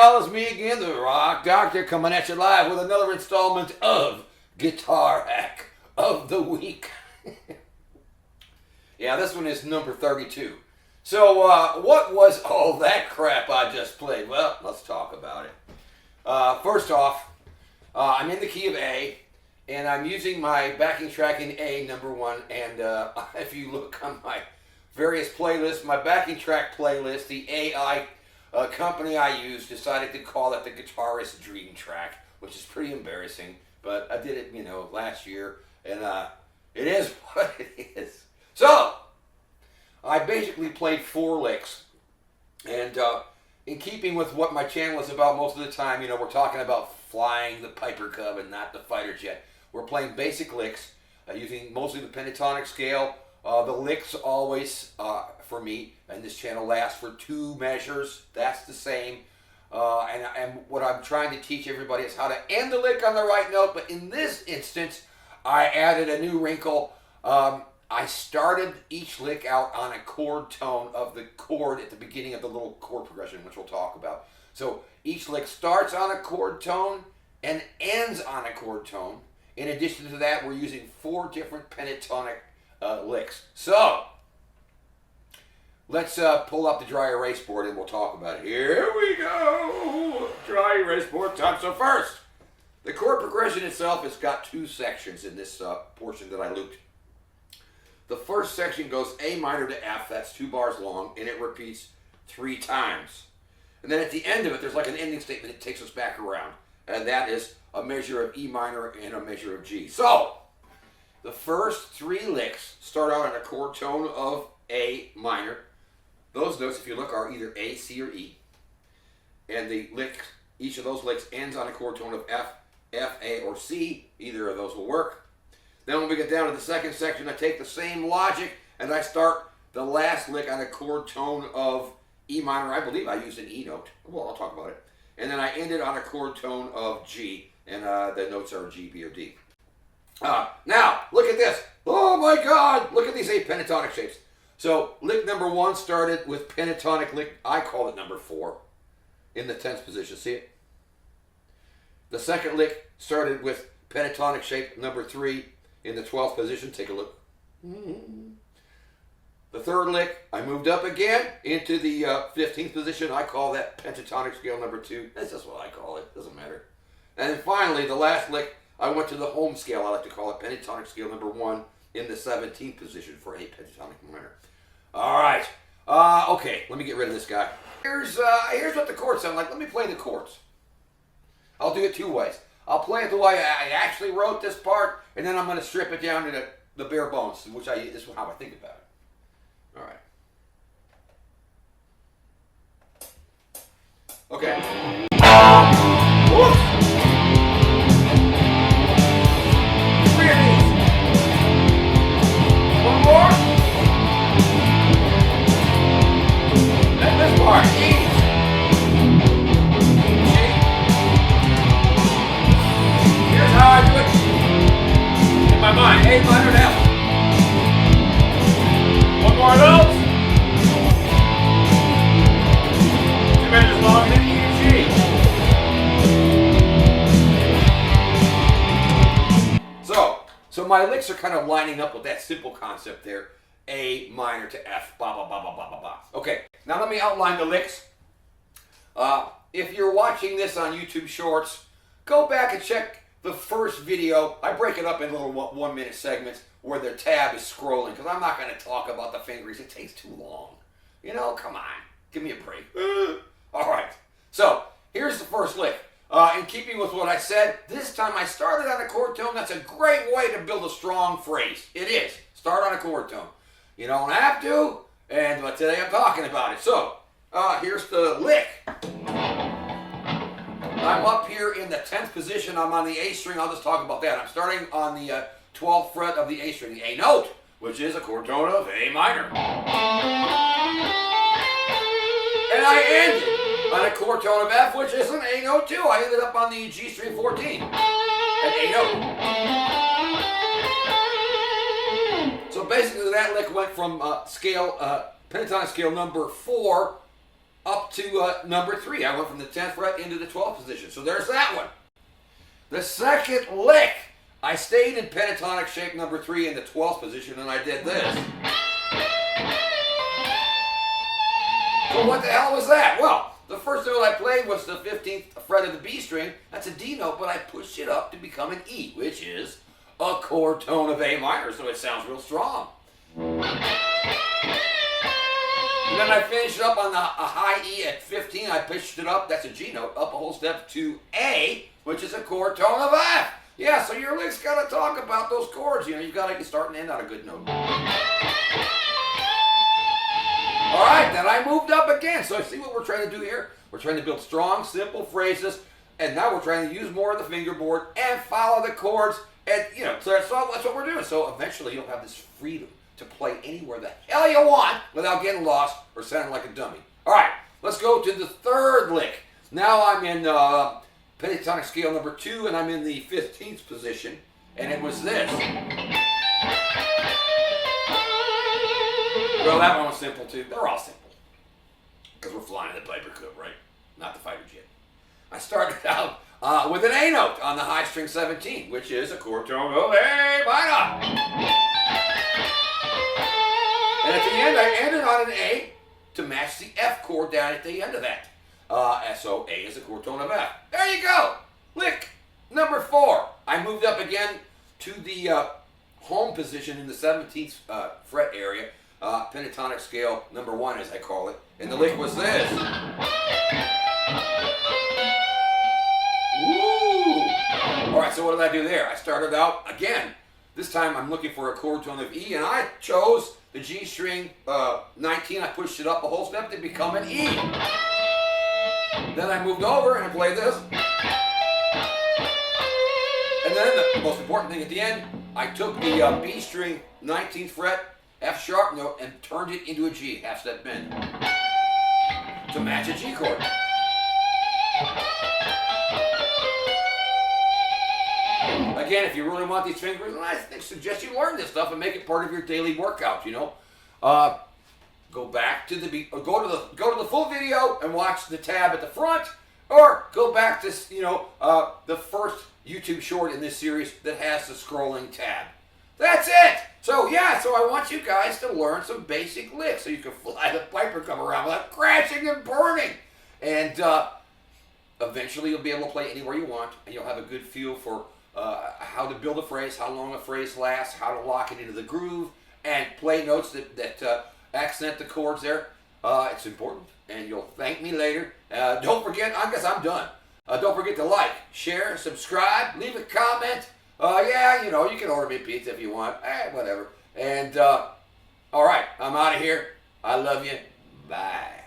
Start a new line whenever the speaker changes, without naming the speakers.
y'all, it's me again, the Rock Doctor, coming at you live with another installment of Guitar Hack of the Week. Yeah, this one is number 32. So, what was all that crap I just played? Well, let's talk about it. First off, I'm in the key of A, and I'm using my backing track in A, number 1, and if you look on my various playlists, my backing track playlist, the AI company I use decided to call it the Guitarist Dream Track, which is pretty embarrassing, but I did it, last year, and it is what it is. So, I basically played 4 licks, and in keeping with what my channel is about most of the time, we're talking about flying the Piper Cub and not the fighter jet. We're playing basic licks, using mostly the pentatonic scale. The licks always, for me, and this channel lasts for 2 measures. That's the same. And what I'm trying to teach everybody is how to end the lick on the right note. But in this instance, I added a new wrinkle. I started each lick out on a chord tone of the chord at the beginning of the little chord progression, which we'll talk about. So each lick starts on a chord tone and ends on a chord tone. In addition to that, we're using 4 different pentatonic licks. So, let's pull up the dry erase board and we'll talk about it. Here we go! Dry erase board time. So first, the chord progression itself has got 2 sections in this portion that I looped. The first section goes A minor to F, that's 2 bars long, and it repeats 3 times. And then at the end of it, there's like an ending statement that takes us back around. And that is a measure of E minor and a measure of G. So, the first 3 licks start out on a chord tone of A minor. Those notes, if you look, are either A, C, or E. And the lick, each of those licks ends on a chord tone of F, F, A, or C. Either of those will work. Then when we get down to the second section, I take the same logic and I start the last lick on a chord tone of E minor. I believe I used an E note. Well, I'll talk about it. And then I end it on a chord tone of G. And the notes are G, B, or D. Now, look at this. Oh my God, look at these 8 pentatonic shapes. So, lick number 1 started with pentatonic lick, I call it number 4, in the 10th position. See it? The second lick started with pentatonic shape number 3 in the 12th position. Take a look. The third lick, I moved up again into the 15th position. I call that pentatonic scale number 2. That's just what I call it. Doesn't matter. And then finally, the last lick, I went to the home scale. I like to call it pentatonic scale number 1 in the 17th position for a pentatonic minor. All right. Okay, let me get rid of this guy. Here's what the chords sound like. Let me play the chords. I'll do it 2 ways. I'll play it the way I actually wrote this part, and then I'm going to strip it down to the bare bones, which is how I think about it. All right. Okay. Whoops. A minor to F. 1 more of those. 2 measures long, then E and G. So my licks are kind of lining up with that simple concept there. A minor to F, ba ba ba ba ba ba ba. Okay, now let me outline the licks. If you're watching this on YouTube Shorts, go back and check the first video. I break it up in little 1-minute segments where the tab is scrolling, because I'm not going to talk about the fingerings. It takes too long. Come on. Give me a break. All right. So, here's the first lick. In keeping with what I said, this time I started on a chord tone. That's a great way to build a strong phrase. It is. Start on a chord tone. You don't have to, but today I'm talking about it. So, here's the lick. I'm up here in the 10th position. I'm on the A string. I'll just talk about that. I'm starting on the 12th fret of the A string, the A note, which is a chord tone of A minor. And I ended on a chord tone of F, which is an A note too. I ended up on the G string 14, an A note. So basically that lick went from pentatonic scale number 4 up to number 3. I went from the 10th fret into the 12th position. So there's that one. The second lick, I stayed in pentatonic shape number 3 in the 12th position, and I did this. So what the hell was that? Well, the first note I played was the 15th fret of the B string. That's a D note, but I pushed it up to become an E, which is a chord tone of A minor, so it sounds real strong. And then I finished it up on a high E at 15. I pitched it up, that's a G note, up a whole step to A, which is a chord tone of F. Yeah, so your lick's got to talk about those chords. You know, you've got to start and end on a good note. All right, then I moved up again. So see what we're trying to do here? We're trying to build strong, simple phrases, and now we're trying to use more of the fingerboard and follow the chords. And, you know, so that's what we're doing. So eventually you'll have this freedom to play anywhere the hell you want without getting lost or sounding like a dummy. All right, let's go to the third lick. Now I'm in pentatonic scale number 2, and I'm in the 15th position, and it was this. Well, that one was simple too. They're all simple. Because we're flying the Piper Cub, right? Not the fighter jet. I started out with an A note on the high string 17, which is a chord tone of A minor. And at the end, I ended on an A to match the F chord down at the end of that. So A is a chord tone of F. There you go. Lick number 4. I moved up again to the home position in the 17th fret area. Pentatonic scale number 1, as I call it. And the lick was this. Ooh. All right, so what did I do there? I started out again. This time I'm looking for a chord tone of E, and I chose the G string 19. I pushed it up a whole step to become an E. Then I moved over and I played this. And then the most important thing at the end, I took the B string 19th fret F sharp note and turned it into a G, half step bend, to match a G chord. Again, if you really want these fingers, I suggest you learn this stuff and make it part of your daily workout. You know, go back to the go to the full video and watch the tab at the front, or go back to the first YouTube short in this series that has the scrolling tab. That's it. So yeah, so I want you guys to learn some basic licks so you can fly the Piper Cub around without crashing and burning. And eventually you'll be able to play anywhere you want, and you'll have a good feel for how to build a phrase, how long a phrase lasts, how to lock it into the groove, and play notes that accent the chords there. It's important, and you'll thank me later. Don't forget, I guess I'm done. Don't forget to like, share, subscribe, leave a comment. Yeah, you know, you can order me pizza if you want. Whatever. And, all right, I'm out of here. I love you. Bye.